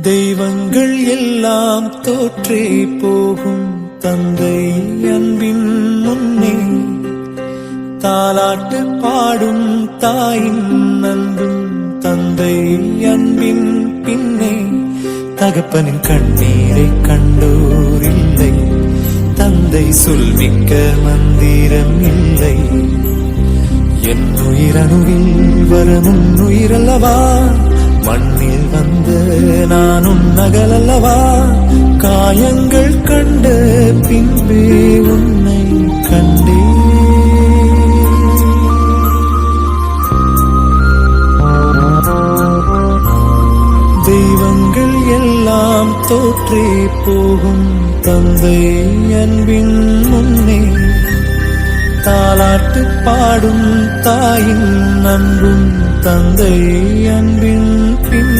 தெய்வங்கள் எல்லாம் தோற்றே போகும் தந்தை அன்பின் முன்னே, தாலாட்டு பாடும் தாயின் அன்பும் தந்தை அன்பின் பின்னே. தகப்பனின் கண்ணீரை கண்டோர் இல்லை, தந்தை சொல்மிக்க மந்திரம் இல்லை. என் உயிரணுவில் வரும் உயிரல்லவா, மண்ணில் வந்த நானும் நகலல்லவா. காயங்கள் கண்ட பின்பே உன்னை கண்டே. தெய்வங்கள் எல்லாம் தோற்றே போகும் தந்தை அன்பின் முன்னே, தாலாட்டு பாடும் தாயின் அன்பும் தந்தை அன்பின் பின்.